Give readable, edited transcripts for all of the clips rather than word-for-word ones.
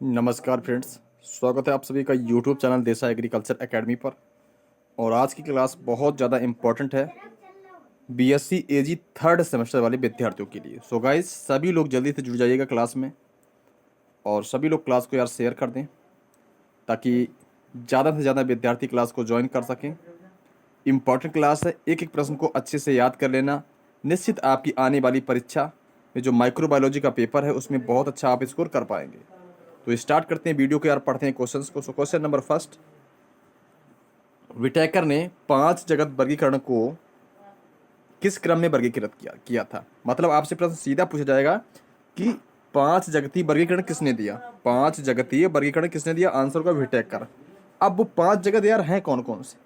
नमस्कार फ्रेंड्स, स्वागत है आप सभी का यूट्यूब चैनल देसा एग्रीकल्चर एकेडमी पर। और आज की क्लास बहुत ज़्यादा इम्पोर्टेंट है बीएससी एजी थर्ड सेमेस्टर वाले विद्यार्थियों के लिए। सो गाइस, सभी लोग जल्दी से जुड़ जाइएगा क्लास में और सभी लोग क्लास को यार शेयर कर दें ताकि ज़्यादा से ज़्यादा विद्यार्थी क्लास को ज्वाइन कर सकें। इम्पॉर्टेंट क्लास है, एक एक प्रश्न को अच्छे से याद कर लेना। निश्चित आपकी आने वाली परीक्षा में जो माइक्रोबायोलॉजी का पेपर है उसमें बहुत अच्छा आप स्कोर कर पाएंगे। तो स्टार्ट करते हैं वीडियो को यार, पढ़ते हैं क्वेश्चंस को। So question number first, Whittaker ने 5 जगत वर्गीकरण को किस क्रम में वर्गीकृत किया था। मतलब आपसे प्रश्न सीधा पूछा जाएगा कि 5 जगतीय वर्गीकरण किसने दिया, 5 जगतीय वर्गीकरण किसने दिया। आंसर होगा विटेकर। अब वो 5 जगत यार हैं कौन कौन से,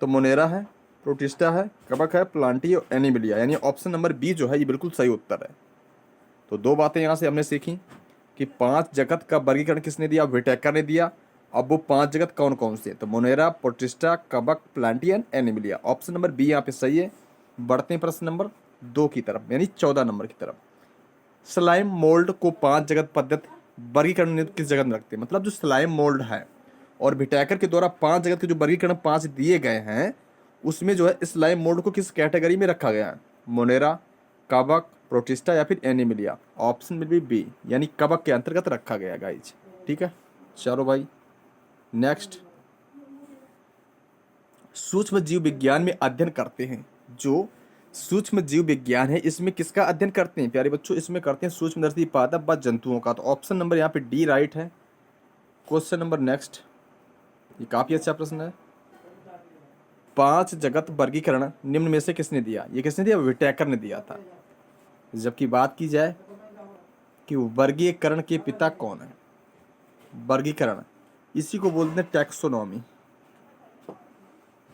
तो मोनेरा है, प्रोटिस्टा है, कवक है, प्लांटी और एनिमिलिया, यानी ऑप्शन नंबर बी जो है ये बिल्कुल सही उत्तर है। तो दो बातें यहाँ से हमने सीखी कि 5 जगत का वर्गीकरण किसने दिया, विटेकर ने दिया। अब वो 5 जगत कौन कौन से, तो मोनेरा, प्रोटिस्टा, कवक, प्लांटियन, एनिमिलिया। ऑप्शन नंबर बी यहाँ पे सही है। बढ़ते हैं प्रश्न नंबर 2 की तरफ, यानी 14 नंबर की तरफ। स्लाइम मोल्ड को 5 जगत पद्धति वर्गीकरण किस जगत में रखते हैं। मतलब जो स्लाइम मोल्ड है और विटेकर के द्वारा 5 जगत के जो वर्गीकरण 5 दिए गए हैं उसमें जो है स्लाइम मोल्ड को किस कैटेगरी में रखा गया है, मोनेरा, कवक, प्रोटिस्टा या फिर एनिमिलिया। ऑप्शन में बी यानी कवक के अंतर्गत रखा गया गाइज। ठीक है, चलो भाई नेक्स्ट। सूक्ष्म जीव विज्ञान में अध्ययन करते हैं, जो सूक्ष्म जीव विज्ञान है इसमें किसका अध्ययन करते हैं प्यारे बच्चों, इसमें करते हैं सूक्ष्मदर्शी पादप व जंतुओं का। तो ऑप्शन नंबर यहाँ पे डी राइट है। क्वेश्चन नंबर नेक्स्ट, ये काफी अच्छा प्रश्न है। 5 जगत वर्गीकरण निम्न में से किसने दिया, ये किसने दिया, विटेकर ने दिया था। जबकि बात की जाए कि वर्गीकरण के पिता कौन है, वर्गीकरण इसी को बोलते हैं टैक्सोनॉमी,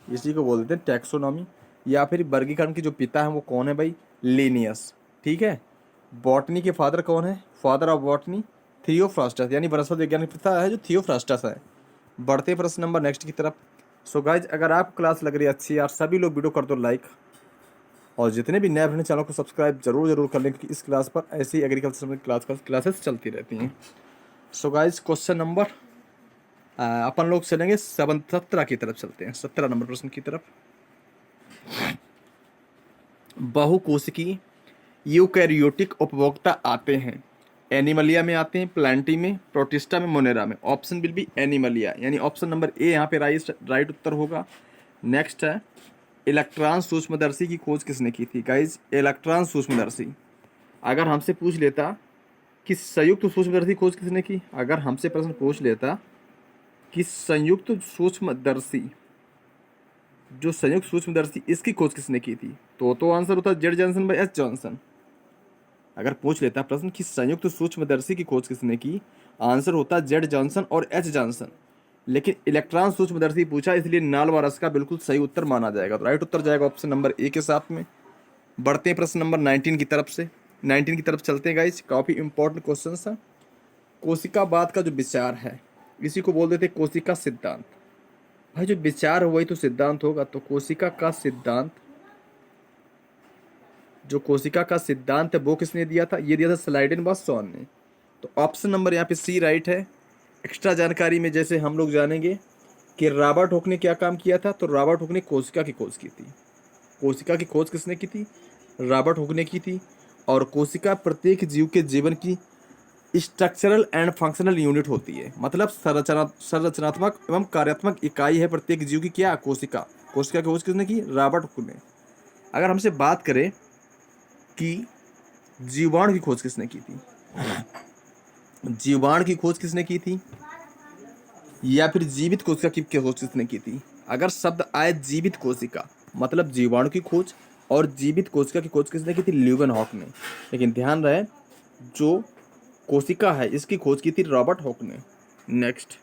इसी को बोलते हैं टैक्सोनॉमी। या फिर वर्गीकरण के जो पिता है वो कौन है भाई, लिनियस। ठीक है, बॉटनी के फादर कौन है, फादर ऑफ बॉटनी थियोफ्रास्टस, यानी वनस्पति विज्ञान के पिता है जो थियोफ्रास्टस है। बढ़ते प्रश्न नंबर नेक्स्ट की तरफ। सो गाइज, अगर आपको क्लास लग रही है अच्छी यार, सभी लोग वीडियो कर दो लाइक, और जितने भी नए अपने चैनल को सब्सक्राइब जरूर कर लें, क्योंकि इस क्लास पर ऐसी एग्रीकल्चर में क्लासेस चलती रहती हैं। सो गाइज, क्वेश्चन नंबर अपन लोग चलेंगे 17 की तरफ, चलते हैं 17 नंबर प्रश्न की तरफ। बहुकोशिकी यूकैरियोटिक उपभोक्ता आते हैं, एनिमलिया में आते हैं, प्लांटी में, प्रोटिस्टा में, मोनेरा में। ऑप्शन विल बी एनिमलिया, यानी ऑप्शन नंबर ए यहाँ पे राइट उत्तर होगा। नेक्स्ट है, इलेक्ट्रॉन सूक्ष्मदर्शी की खोज किसने की थी। गाइज, इलेक्ट्रॉन सूक्ष्मदर्शी अगर हमसे पूछ लेता कि संयुक्त सूक्ष्मदर्शी खोज किसने की, अगर हमसे प्रश्न पूछ लेता कि संयुक्त सूक्ष्मदर्शी, जो संयुक्त सूक्ष्मदर्शी इसकी खोज किसने की थी, तो आंसर होता Z Johnson by H Johnson. अगर पूछ लेता प्रश्न कि संयुक्त सूक्ष्मदर्शी की खोज किसने की, आंसर होता जेड जॉनसन और एच जॉनसन। लेकिन इलेक्ट्रॉन सूक्ष्मदर्शी पूछा, इसलिए नालवारस का बिल्कुल सही उत्तर माना जाएगा। तो राइट उत्तर जाएगा ऑप्शन नंबर ए के साथ में। बढ़ते हैं प्रश्न नंबर 19 की तरफ से, 19 की तरफ चलते हैं गाइज। काफ़ी इंपॉर्टेंट क्वेश्चन है। कोशिकावाद का जो विचार है इसी को बोल देते हैं कोशिका सिद्धांत। भाई जो विचार हो वही तो सिद्धांत होगा। तो कोशिका का सिद्धांत, जो कोशिका का सिद्धांत है वो किसने दिया था, ये दिया था स्लाइडेन व सॉन ने। तो ऑप्शन नंबर यहाँ पे सी राइट है। एक्स्ट्रा जानकारी में जैसे हम लोग जानेंगे कि रॉबर्ट हुक ने क्या काम किया था, तो रॉबर्ट हुक ने कोशिका की खोज की थी। कोशिका की खोज किसने की थी, रॉबर्ट हुक ने की थी। और कोशिका प्रत्येक जीव के जीवन की स्ट्रक्चरल एंड फंक्शनल यूनिट होती है, मतलब संरचनात्मक एवं कार्यात्मक इकाई है प्रत्येक जीव की, क्या, कोशिका। कोशिका की खोज किसने की, रॉबर्ट हुक ने। अगर हमसे बात करें कि जीवाणु की खोज किसने की थी, जीवाणु की खोज किसने की थी, या फिर जीवित कोशिका की खोज किसने की थी। अगर शब्द आए जीवित कोशिका, मतलब जीवाणु की खोज, और जीवित कोशिका की खोज किसने की थी, ल्यूवेनहॉक ने। लेकिन ध्यान रहे, जो कोशिका है इसकी खोज की थी रॉबर्ट हॉक ने। नेक्स्ट,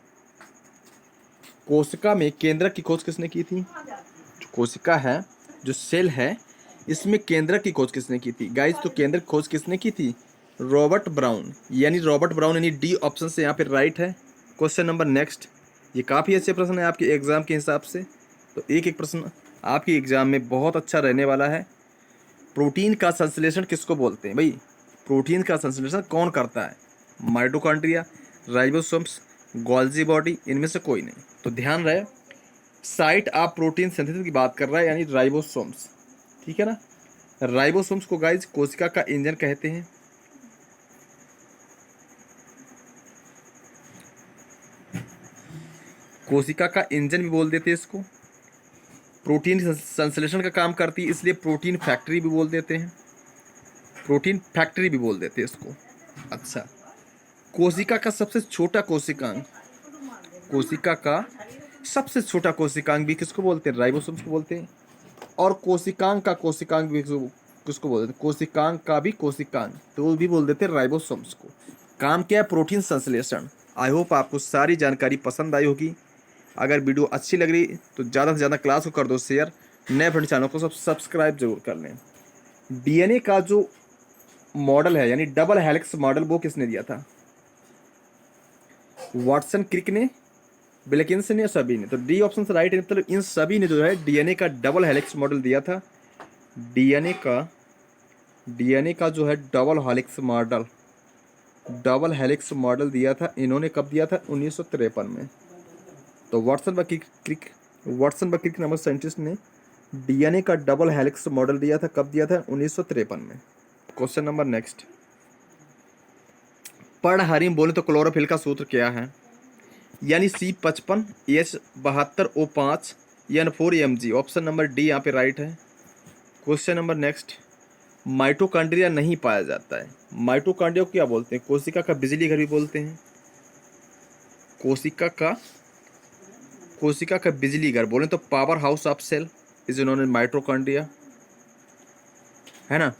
कोशिका में केंद्रक की खोज किसने की थी। जो कोशिका है, जो सेल है, इसमें केंद्रक की खोज किसने की थी। गाइस, तो केंद्रक खोज किसने की थी, रॉबर्ट ब्राउन, यानी डी ऑप्शन से यहाँ पे राइट है। क्वेश्चन नंबर नेक्स्ट, ये काफ़ी अच्छे प्रश्न है आपके एग्जाम के हिसाब से। तो एक एक प्रश्न आपके एग्जाम में बहुत अच्छा रहने वाला है। प्रोटीन का संश्लेषण किसको बोलते हैं भाई, प्रोटीन का संश्लेषण कौन करता है, माइटोकॉन्ड्रिया। राइबोसोम्स, गोल्जी बॉडी, इनमें से कोई नहीं। तो ध्यान रहे, साइट ऑफ प्रोटीन सिंथेसिस की बात कर रहा है, यानी राइबोसोम्स, ठीक है ना। राइबोसोम्स को गाइज कोशिका का इंजन कहते हैं। कोशिका का इंजन भी बोल देते हैं इसको। प्रोटीन संश्लेषण का काम करती है, इसलिए प्रोटीन फैक्ट्री भी बोल देते हैं, प्रोटीन फैक्ट्री भी बोल देते हैं इसको। अच्छा, कोशिका का सबसे छोटा कोशिकांग, कोशिका का सबसे छोटा कोशिकांग भी किसको बोलते हैं? राइबोसोम्स को बोलते हैं। और कोशिकांग का कोशिकांग भी किसको बोलते हैं? कोशिकांग का भी कोशिकांग तो वो भी बोल देते हैं राइबोसोम्स को। काम क्या है? प्रोटीन संश्लेषण। आई होप आपको सारी जानकारी पसंद आई होगी। अगर वीडियो अच्छी लग रही तो ज़्यादा से ज़्यादा क्लास को कर दो शेयर, नए फ्रेंड चैनल को सब सब्सक्राइब जरूर कर लें। डीएनए का जो मॉडल है, यानी डबल हेलिक्स मॉडल, वो किसने दिया था? वाटसन, क्रिक ने, विल्किंसन ने, सभी ने। तो डी ऑप्शन से राइट है, मतलब इन सभी ने जो है डीएनए का डबल हेलिक्स मॉडल दिया था। डीएनए का जो है डबल हेलिक्स मॉडल दिया था। इन्होंने कब दिया था? 1953 में। तो वाटसन व क्रिक नामक साइंटिस्ट ने डीएनए का डबल हेलिक्स मॉडल दिया था। कब दिया था? 1953 में। क्वेश्चन नंबर नेक्स्ट, पर्णहरिम बोले तो क्लोरोफिल का सूत्र क्या है? यानी C55 H72O5 N4Mg। Option number D यहाँ पे राइट है। क्वेश्चन नंबर नेक्स्ट, माइटोकॉन्ड्रिया नहीं पाया जाता है। माइटोकॉन्ड्रिया को क्या बोलते हैं? कोशिका का बिजली घर भी बोलते हैं। कोशिका का बिजली घर बोले तो power house of cell is known as mitochondria, है ना।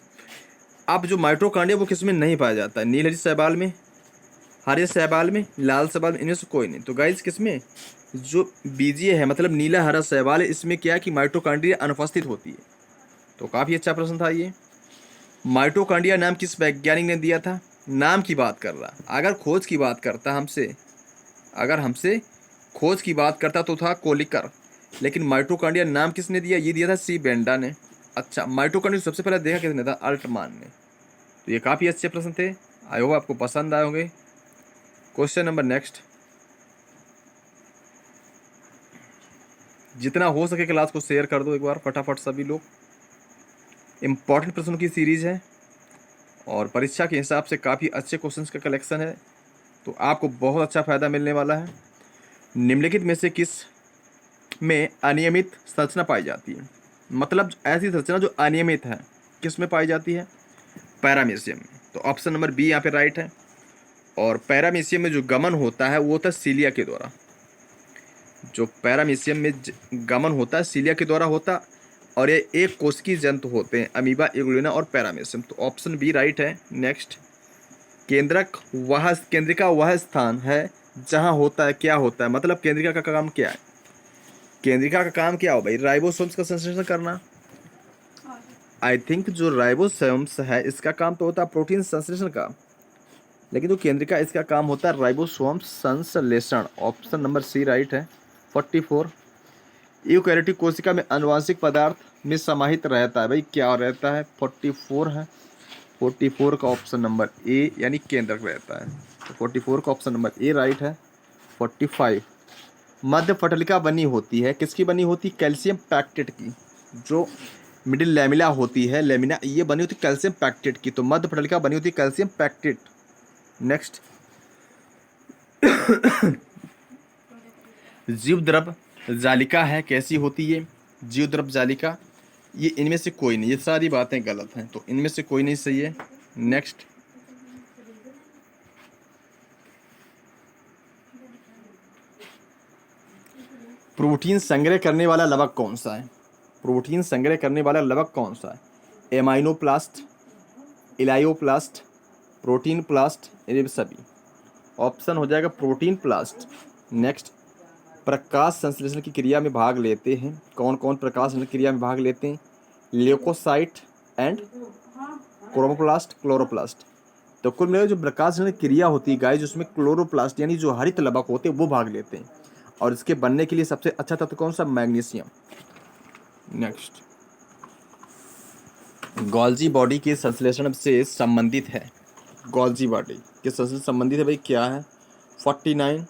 अब जो माइटोकॉन्ड्रिया वो किसमें नहीं पाया जाता है? नील हरी शैवाल में, हरे शैवाल में, लाल शैवाल में, इनमें से कोई नहीं। तो गाइस किसमें? जो बीजीय है, मतलब नीला हरा शैवाल है, इसमें क्या है कि माइटोकॉन्ड्रिया अनुपस्थित होती है। तो काफ़ी अच्छा प्रश्न था ये। माइटोकॉन्ड्रिया नाम किस वैज्ञानिक ने दिया था? नाम की बात कर रहा। अगर खोज की बात करता हमसे खोज की बात करता तो था कोलिकर, लेकिन माइटोकॉन्ड्रिया नाम किसने दिया? ये दिया था सी बेंडा ने। अच्छा, माइटोकॉन्ड्रिया सबसे पहले देखा किसने था? अल्टमान ने। तो ये काफ़ी अच्छे प्रश्न थे, आई होप आपको पसंद आए होंगे। क्वेश्चन नंबर नेक्स्ट, जितना हो सके क्लास को शेयर कर दो एक बार फटाफट सभी लोग। इम्पॉर्टेंट प्रश्नों की सीरीज़ है और परीक्षा के हिसाब से काफ़ी अच्छे क्वेश्चंस का कलेक्शन है, तो आपको बहुत अच्छा फ़ायदा मिलने वाला है। निम्नलिखित में से किस में अनियमित संरचना पाई जाती है? मतलब ऐसी संरचना जो अनियमित है, किस में पाई जाती है? पैरामीशियम में। तो ऑप्शन नंबर बी यहाँ पे राइट है। और पैरामीशियम में जो गमन होता है वो होता है सीलिया के द्वारा। जो पैरामीशियम में गमन होता है सीलिया के द्वारा होता, और ये एक कोशिकीय जंतु होते हैं, अमीबा, एगुलिना और पैरामीशियम। तो ऑप्शन बी राइट है। नेक्स्ट, केंद्रिका वह स्थान है जहाँ होता है, क्या होता है? मतलब केंद्रिका का काम क्या है? केंद्रिका का काम क्या हो भाई? राइबोसोम्स का संश्लेषण करना। आई थिंक जो राइबोसोम्स है इसका काम तो होता है प्रोटीन संश्लेषण का, लेकिन जो केंद्रिका इसका काम होता है राइबोसोम संश्लेषण। ऑप्शन नंबर सी राइट है। 44, यूकैरियोटिक कोशिका में आनुवंशिक पदार्थ में समाहित रहता है। भाई क्या रहता है? 44 है। 44 का ऑप्शन नंबर ए यानी केंद्रक रहता है। तो 44 का ऑप्शन नंबर ए राइट है। 45, मध्य पटलिका बनी होती है, किसकी बनी होती? कैल्शियम पैक्टेट की। जो मिडिल लैमिला होती है, लेमिना, ये बनी होती कैल्शियम पैक्टेट की। तो मध्य पटलिका बनी होती कैल्शियम पैक्टेट। नेक्स्ट, जीवद्रव जालिका है, कैसी होती है जीवद्रव जालिका? ये इनमें से कोई नहीं, ये सारी बातें गलत हैं, तो इनमें से कोई नहीं सही है। नेक्स्ट, प्रोटीन संग्रह करने वाला लवक कौन सा है? प्रोटीन संग्रह करने वाला लवक कौन सा है? एमाइनोप्लास्ट, इलायोप्लास्ट, प्रोटीन प्लास्ट, ये सभी। ऑप्शन हो जाएगा प्रोटीन प्लास्ट। नेक्स्ट, प्रकाश संश्लेषण की क्रिया में भाग लेते हैं, कौन कौन प्रकाश संश्लेषण क्रिया में भाग लेते हैं? Leucocyte and chloroplast. तो कुल मिलाकर जो प्रकाश संश्लेषण क्रिया होती है गाइस, उसमें क्लोरोप्लास्ट यानी जो हरित लवक होते हैं वो भाग लेते हैं, और इसके बनने के लिए सबसे अच्छा तत्व कौन सा? मैग्नीशियम। नेक्स्ट, गोल्जी बॉडी के संश्लेषण से संबंधित है। गोल्जी बॉडी के संश्लेषण संबंधित है भाई क्या है? 49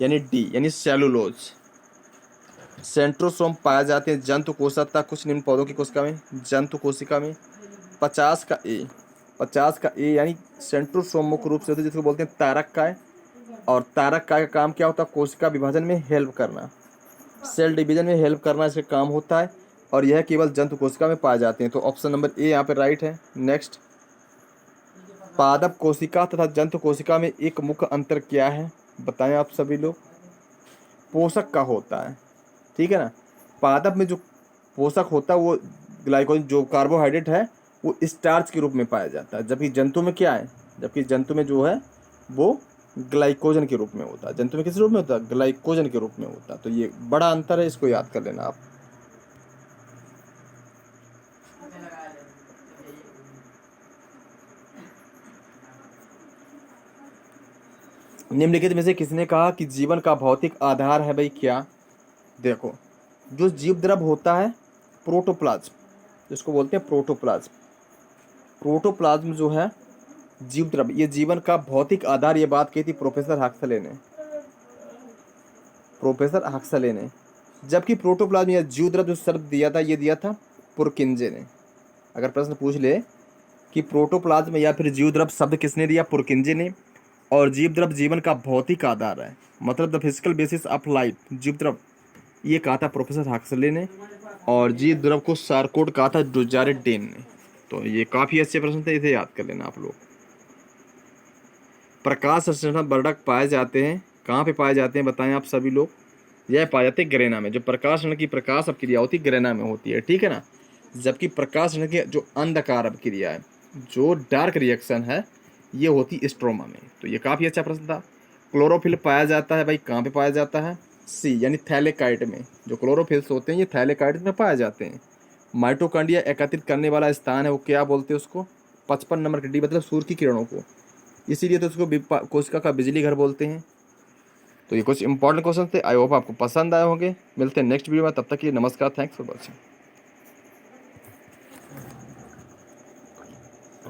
यानी डी यानी सेलुलोज। सेंट्रोसोम पाए जाते हैं जंतु कोशिका कुछ निम्न पौधों की कोशिका में, जंतु कोशिका में। 50 का ए यानी सेंट्रोसोम मुख्य रूप से होते हैं जिसको बोलते हैं तारक काय। और तारक काय का काम क्या होता है? कोशिका विभाजन में हेल्प करना, सेल डिवीजन में हेल्प करना इसका काम होता है। और यह केवल जंतु कोशिका में पाए जाते हैं। तो ऑप्शन नंबर ए यहाँ पे राइट है। नेक्स्ट, पादप कोशिका तथा जंतु कोशिका में एक मुख्य अंतर क्या है? बताएं आप सभी लोग। पोषक का होता है, ठीक है ना। पादप में जो पोषक होता है वो ग्लाइकोजन, जो कार्बोहाइड्रेट है वो स्टार्च के रूप में पाया जाता है। जबकि जंतु में क्या है? जबकि जंतु में जो है वो ग्लाइकोजन के रूप में होता है। जंतु में किस रूप में होता है? ग्लाइकोजन के रूप में होता है। तो ये बड़ा अंतर है, इसको याद कर लेना आप। निम्नलिखित में से किसने कहा कि जीवन का भौतिक आधार है? भाई क्या, देखो, जो जीव द्रव होता है प्रोटोप्लाज्म, जिसको बोलते हैं प्रोटोप्लाज्म। प्रोटोप्लाज्म जो है जीव द्रव, ये जीवन का भौतिक आधार, ये बात कही थी प्रोफेसर हक्सले ने, प्रोफेसर हक्सले ने। जबकि प्रोटोप्लाज्म या जीव द्रव जो शब्द दिया था, ये दिया था पुरकिंजे ने। अगर प्रश्न पूछ ले कि प्रोटोप्लाज्म या फिर जीव द्रव शब्द किसने दिया? पुरकिंजे ने। और जीव द्रव जीवन का भौतिक आधार है, मतलब the physical basis of life, जीव द्रव, ये कहा था प्रोफेसर हक्सले ने। और जीव द्रव को सारकोड कहा था डुजारेट डेन ने। तो ये काफ़ी अच्छे प्रश्न थे, इसे याद कर लेना आप लोग। प्रकाश संश्लेषण वर्धक पाए जाते हैं, कहाँ पे पाए जाते हैं बताएं आप सभी लोग। यह पाए जाते हैं ग्रेना में। जो प्रकाश संश्लेषण की प्रकाश अपक्रिया होती है ग्रेना में होती है, ठीक है ना। जबकि प्रकाश संश्लेषण की जो अंधकार अपक्रिया है, जो डार्क रिएक्शन है, ये होती स्ट्रोमा में। तो ये काफ़ी अच्छा प्रश्न था। क्लोरोफिल पाया जाता है भाई, कहाँ पे पाया जाता है? सी यानी थैलेकाइट में। जो क्लोरोफिल्स होते हैं ये थैलेकाइट में पाए जाते हैं। माइटोकॉन्ड्रिया एकत्रित करने वाला स्थान है, वो क्या बोलते हैं उसको? 55 नंबर की डी, मतलब सूर्य की किरणों को, इसीलिए तो उसको कोशिका का बिजली घर बोलते हैं। तो ये कुछ इंपॉर्टेंट क्वेश्चन थे। आई होप आपको पसंद आए होंगे। मिलते हैं नेक्स्ट वीडियो में, तब तक के लिए नमस्कार, थैंक्स फॉर वॉचिंग।